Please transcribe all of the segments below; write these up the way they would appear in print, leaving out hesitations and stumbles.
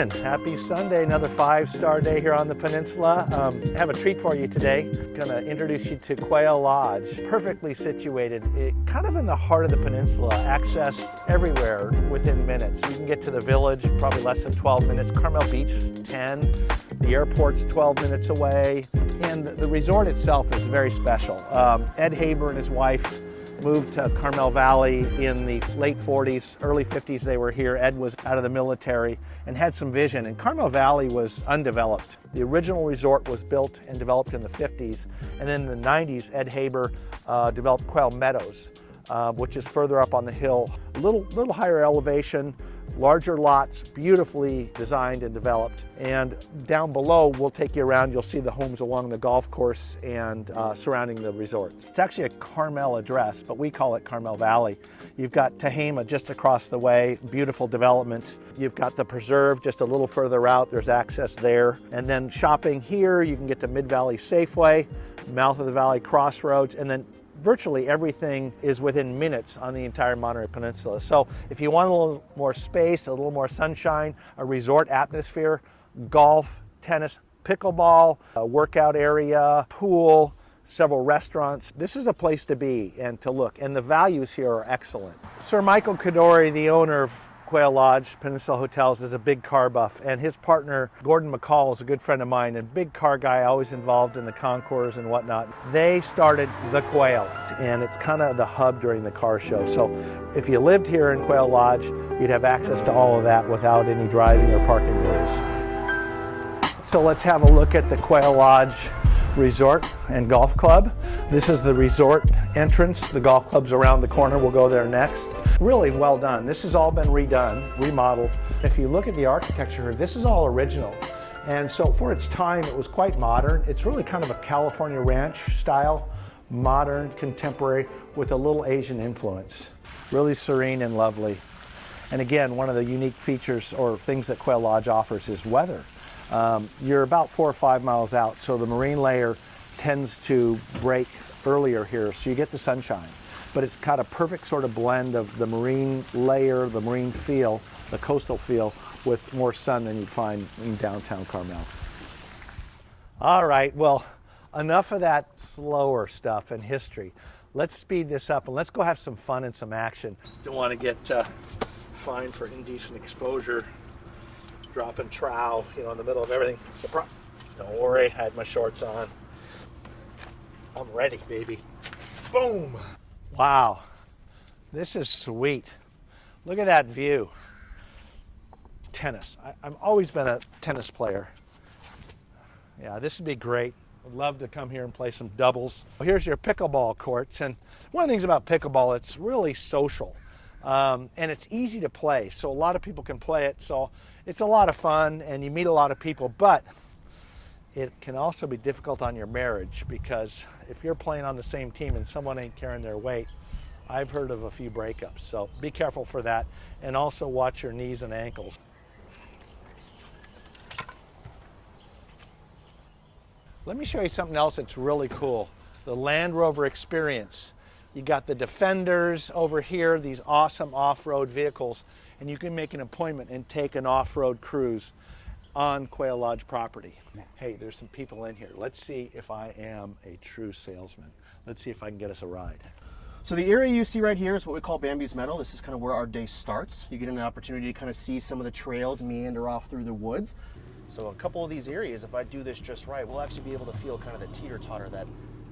morning. Happy Sunday, another 5-star day here on the peninsula. I have a treat for you today. Gonna introduce you to Quail Lodge. Perfectly situated, kind of in the heart of the peninsula, access everywhere within minutes. You can get to the village probably less than 12 minutes. Carmel Beach, 10. The airport's 12 minutes away. And the resort itself is very special. Ed Haber and his wife moved to Carmel Valley in the late 40s, early 50s they were here. Ed was out of the military and had some vision, and Carmel Valley was undeveloped. The original resort was built and developed in the 50s, and in the 90s Ed Haber developed Quail Meadows, which is further up on the hill, a little higher elevation, larger lots, beautifully designed and developed. And down below, we'll take you around. You'll see the homes along the golf course and surrounding the resort. It's actually a Carmel address, but we call it Carmel Valley. You've got Tehama just across the way, beautiful development. You've got the preserve just a little further out. There's access there. And then shopping here, you can get to Mid-Valley Safeway, mouth of the valley crossroads, and then virtually everything is within minutes on the entire Monterey Peninsula. So if you want a little more space, a little more sunshine, a resort atmosphere, golf, tennis, pickleball, a workout area, pool, several restaurants, this is a place to be and to look. And the values here are excellent. Sir Michael Kadori, the owner of Quail Lodge Peninsula Hotels, is a big car buff, and his partner Gordon McCall is a good friend of mine and big car guy, always involved in the concours and whatnot. They started the Quail, and it's kind of the hub during the car show. So if you lived here in Quail Lodge, you'd have access to all of that without any driving or parking rules. So let's have a look at the Quail Lodge Resort and Golf Club. This is the resort entrance. The golf club's around the corner. We'll go there next. Really well done. This has all been redone, remodeled. If you look at the architecture, this is all original. And so for its time, it was quite modern. It's really kind of a California ranch style, modern, contemporary, with a little Asian influence. Really serene and lovely. And again, one of the unique features or things that Quail Lodge offers is weather. You're about 4 or 5 miles out, so the marine layer tends to break earlier here, so you get the sunshine. But it's got a perfect sort of blend of the marine layer, the marine feel, the coastal feel, with more sun than you'd find in downtown Carmel. All right, well, enough of that slower stuff and history. Let's speed this up and let's go have some fun and some action. Don't want to get fined for indecent exposure, dropping trow, in the middle of everything. Surprise. Don't worry, I had my shorts on. I'm ready, baby. Boom. Wow, this is sweet. Look at that view. Tennis. I've always been a tennis player. Yeah, this would be great. I'd love to come here and play some doubles. Well, here's your pickleball courts. And one of the things about pickleball, it's really social. And it's easy to play. So a lot of people can play it. So it's a lot of fun and you meet a lot of people. But it can also be difficult on your marriage, because if you're playing on the same team and someone ain't carrying their weight, I've heard of a few breakups. So be careful for that, and also watch your knees and ankles. Let me show you something else that's really cool. The Land Rover Experience. You got the Defenders over here, these awesome off-road vehicles, and you can make an appointment and take an off-road cruise on Quail Lodge property. Hey, there's some people in here. Let's see if I am a true salesman. Let's see if I can get us a ride. So the area you see right here is what we call Bambi's Meadow. This is kind of where our day starts. You get an opportunity to kind of see some of the trails meander off through the woods. So a couple of these areas, if I do this just right, we'll actually be able to feel kind of the teeter-totter that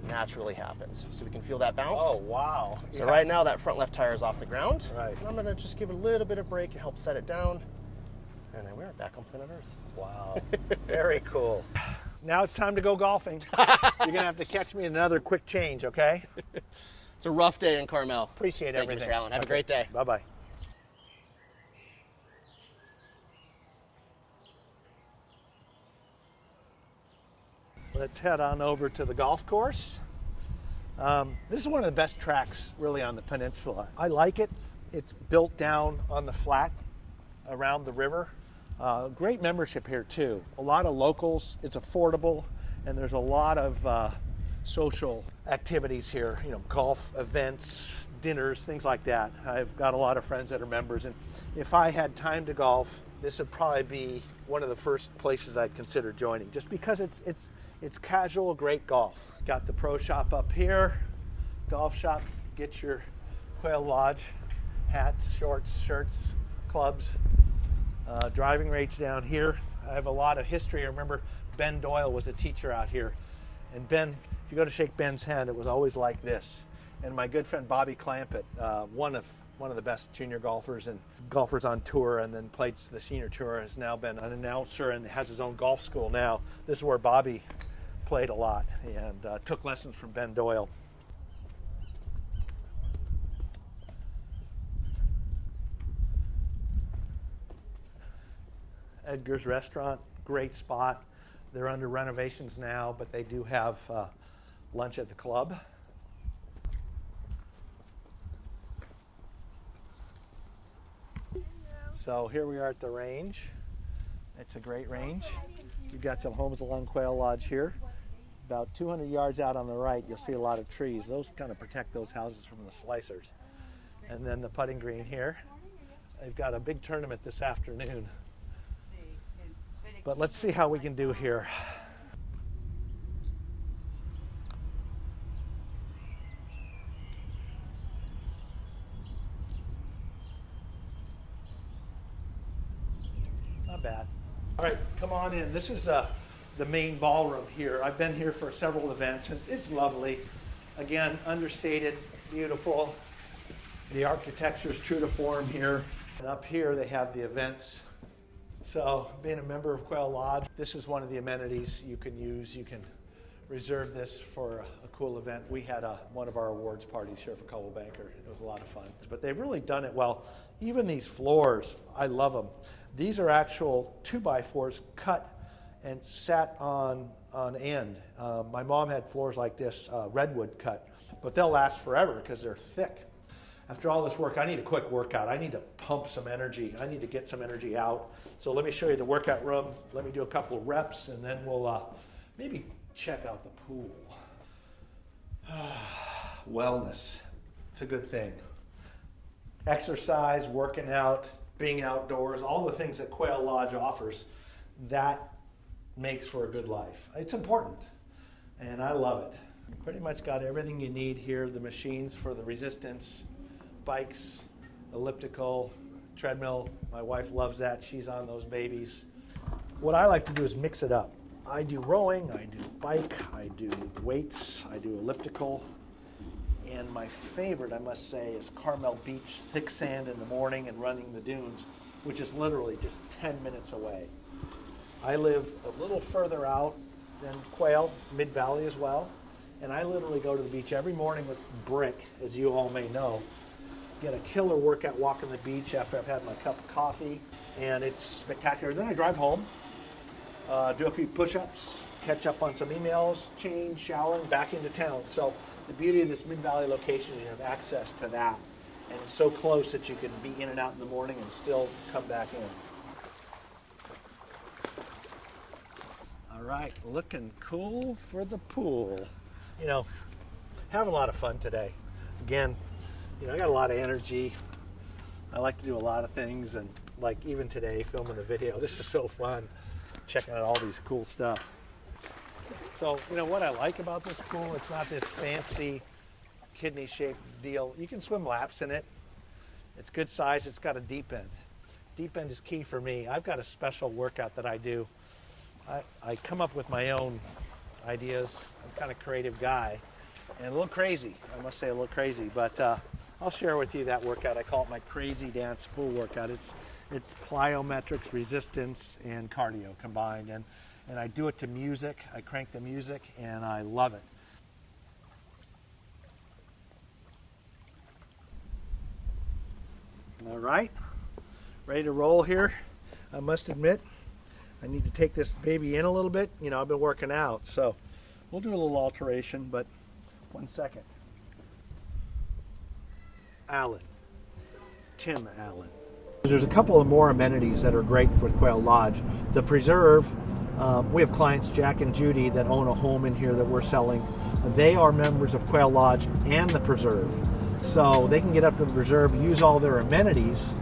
naturally happens. So we can feel that bounce. Oh, wow. So right now that front left tire is off the ground. Right. And I'm gonna just give it a little bit of brake and help set it down. And then we're back on planet Earth. Wow, very cool. Now it's time to go golfing. You're gonna have to catch me in another quick change, okay? It's a rough day in Carmel. Appreciate everything. Thank you, Mr. Allen. Have a great day. Bye-bye. Let's head on over to the golf course. This is one of the best tracks really on the peninsula. I like it. It's built down on the flat around the river. Great membership here too. A lot of locals, it's affordable, and there's a lot of social activities here, golf events, dinners, things like that. I've got a lot of friends that are members, and if I had time to golf, this would probably be one of the first places I'd consider joining, just because it's casual, great golf. Got the pro shop up here, golf shop, get your Quail Lodge hats, shorts, shirts, clubs. Driving range down here. I have a lot of history. I remember Ben Doyle was a teacher out here. And Ben, if you go to shake Ben's hand, it was always like this. And my good friend Bobby Clampett, one of the best junior golfers and golfers on tour, and then played the senior tour, has now been an announcer and has his own golf school now. This is where Bobby played a lot and took lessons from Ben Doyle. Edgar's Restaurant, great spot. They're under renovations now, but they do have lunch at the club. So here we are at the range. It's a great range. You've got some homes along Quail Lodge here. About 200 yards out on the right, you'll see a lot of trees. Those kind of protect those houses from the slicers. And then the putting green here. They've got a big tournament this afternoon. But let's see how we can do here. Not bad. All right, come on in. This is the main ballroom here. I've been here for several events, and it's lovely. Again, understated, beautiful. The architecture is true to form here. And up here they have the events. So being a member of Quail Lodge, this is one of the amenities you can use. You can reserve this for a cool event. We had one of our awards parties here for Coldwell Banker. It was a lot of fun. But they've really done it well. Even these floors, I love them. These are actual 2x4s cut and sat on end. My mom had floors like this, redwood cut, but they'll last forever because they're thick. After all this work, I need a quick workout. I need to pump some energy. I need to get some energy out. So let me show you the workout room. Let me do a couple of reps, and then we'll maybe check out the pool. Wellness. It's a good thing. Exercise, working out, being outdoors, all the things that Quail Lodge offers, that makes for a good life. It's important, and I love it. Pretty much got everything you need here. The machines for the resistance, bikes, elliptical, treadmill. My wife loves that. She's on those babies. What I like to do is mix it up. I do rowing, I do bike, I do weights, I do elliptical. And my favorite, I must say, is Carmel Beach, thick sand in the morning and running the dunes, which is literally just 10 minutes away. I live a little further out than Quail, Mid-Valley as well. And I literally go to the beach every morning with Brick, as you all may know. Get a killer workout walking the beach after I've had my cup of coffee, and it's spectacular. Then I drive home, do a few push-ups, catch up on some emails, change, shower, and back into town. So the beauty of this Mid-Valley location is you have access to that, and it's so close that you can be in and out in the morning and still come back in. All right, looking cool for the pool. You know, having a lot of fun today. Again, you know, I got a lot of energy. I like to do a lot of things, and like even today, filming the video, this is so fun, checking out all these cool stuff. So, you know, what I like about this pool, it's not this fancy kidney-shaped deal. You can swim laps in it. It's good size. It's got a deep end. Deep end is key for me. I've got a special workout that I do. I come up with my own ideas. I'm kind of a creative guy and a little crazy. I must say a little crazy, but I'll share with you that workout. I call it my crazy dance pool workout. It's plyometrics, resistance, and cardio combined. And I do it to music. I crank the music, and I love it. All right, ready to roll here. I must admit, I need to take this baby in a little bit. You know, I've been working out, so we'll do a little alteration, but 1 second. Allen, Tim Allen. There's a couple of more amenities that are great with Quail Lodge. The preserve, we have clients, Jack and Judy, that own a home in here that we're selling. They are members of Quail Lodge and the preserve. So they can get up to the preserve, use all their amenities,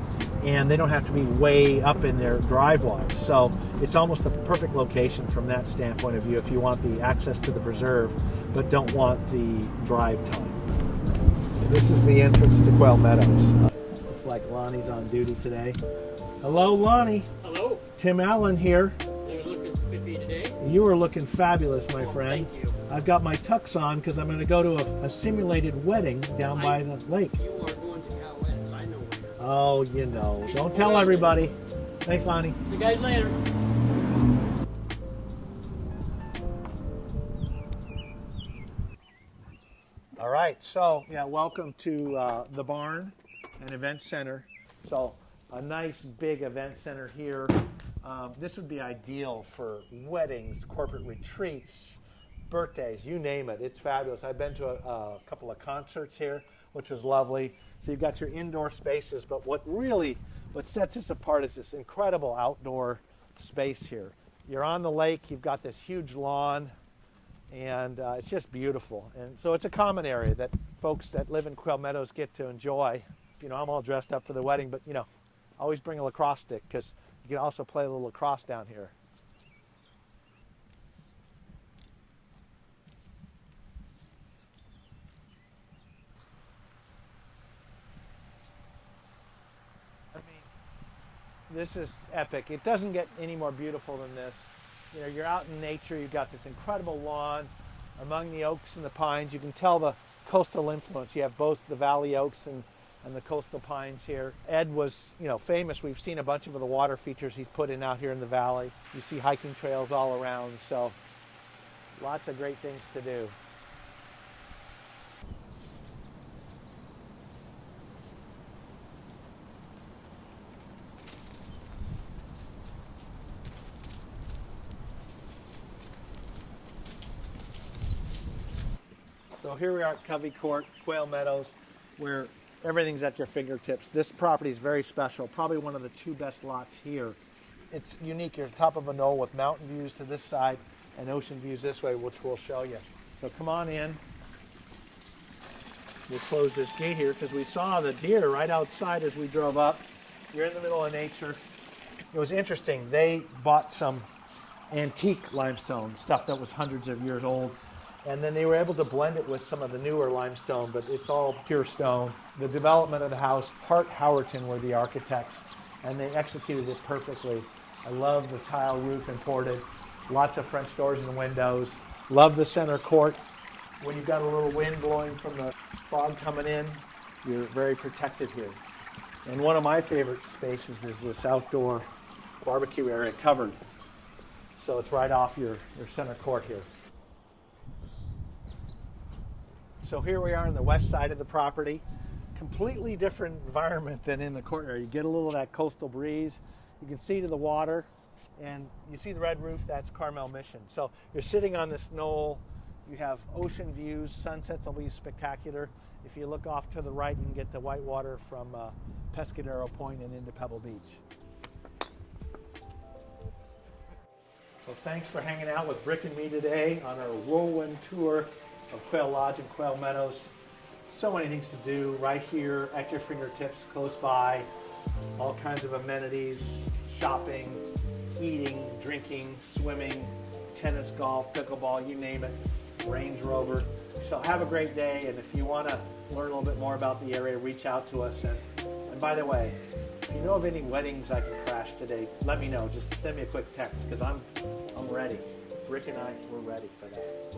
and they don't have to be way up in their driveway. So it's almost the perfect location from that standpoint of view if you want the access to the preserve, but don't want the drive time. This is the entrance to Quail Meadows. Looks like Lonnie's on duty today. Hello, Lonnie. Hello. Tim Allen here. You're looking spiffy today. You are looking fabulous, my friend. Thank you. I've got my tux on because I'm going to go to a simulated wedding down by the lake. You are going to Cal West. I know where you're going. Oh, you know. Don't tell everybody. Thanks, Lonnie. See you guys later. All right, so yeah, welcome to the barn and event center. So a nice big event center here. This would be ideal for weddings, corporate retreats, birthdays, you name it. It's fabulous. I've been to a couple of concerts here, which was lovely. So you've got your indoor spaces, but what sets us apart is this incredible outdoor space here. You're on the lake, you've got this huge lawn, and it's just beautiful. And so it's a common area that folks that live in Quail Meadows get to enjoy. You know, I'm all dressed up for the wedding, but you know, always bring a lacrosse stick because you can also play a little lacrosse down here. I mean, this is epic. It doesn't get any more beautiful than this. You know, you're out in nature, you've got this incredible lawn among the oaks and the pines. You can tell the coastal influence. You have both the valley oaks and the coastal pines here. Ed was, you know, famous. We've seen a bunch of the water features he's put in out here in the valley. You see hiking trails all around, so lots of great things to do. So here we are at Covey Court, Quail Meadows, where everything's at your fingertips. This property is very special, probably one of the two best lots here. It's unique. You're at the top of a knoll with mountain views to this side and ocean views this way, which we'll show you. So come on in. We'll close this gate here because we saw the deer right outside as we drove up. You're in the middle of nature. It was interesting. They bought some antique limestone, stuff that was hundreds of years old, and then they were able to blend it with some of the newer limestone, but it's all pure stone. The development of the house, Hart Howerton were the architects, and they executed it perfectly. I love the tile roof imported, lots of French doors and windows. Love the center court. When you've got a little wind blowing from the fog coming in, you're very protected here. And one of my favorite spaces is this outdoor barbecue area covered. So it's right off your center court here. So here we are on the west side of the property. Completely different environment than in the courtyard. You get a little of that coastal breeze. You can see to the water, and you see the red roof, that's Carmel Mission. So you're sitting on this knoll. You have ocean views. Sunsets will be spectacular. If you look off to the right, you can get the white water from Pescadero Point and into Pebble Beach. So thanks for hanging out with Rick and me today on our whirlwind tour of Quail Lodge and Quail Meadows. So many things to do right here at your fingertips, close by. All kinds of amenities, shopping, eating, drinking, swimming, tennis, golf, pickleball, you name it, Range Rover. So have a great day, and if you want to learn a little bit more about the area, reach out to us. And by the way, if you know of any weddings I can crash today, let me know. Just send me a quick text because I'm ready. Rick and I, we're ready for that.